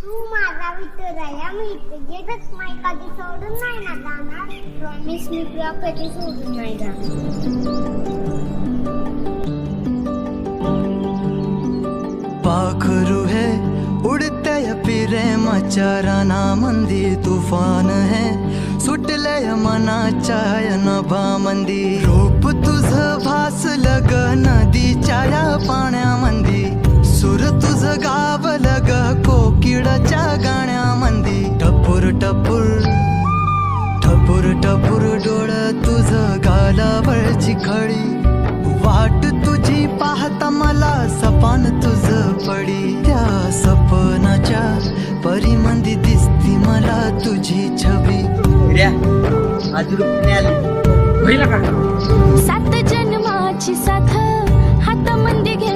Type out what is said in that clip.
तू माझा विठुराया मी तुझेच माई कधी सोडून नाही ना जाणार. प्रॉमिस मी तुला कधी सोडून नाही जाणार. पाखरू है उड़ते प्रेमाच्या रानामंदी तूफान है सुटलय मनाच्या नभामंदी. रूप तुझ भासलं ग नदीच्या या पाण्यामंदी. सुर तुझ गावलं ग कोकिळाच्या गाण्यामंदी. टपूर टपूर टपूर टपूर डोळ तुझ गालावरची खळी. वाट तुझी पाहता मला सपान तुझ पडी. त्या सपनाच्या परिमंदी दिसती मला तुझी छबी. आज रुपये आली सात जन्माची साथ हातामध्ये घे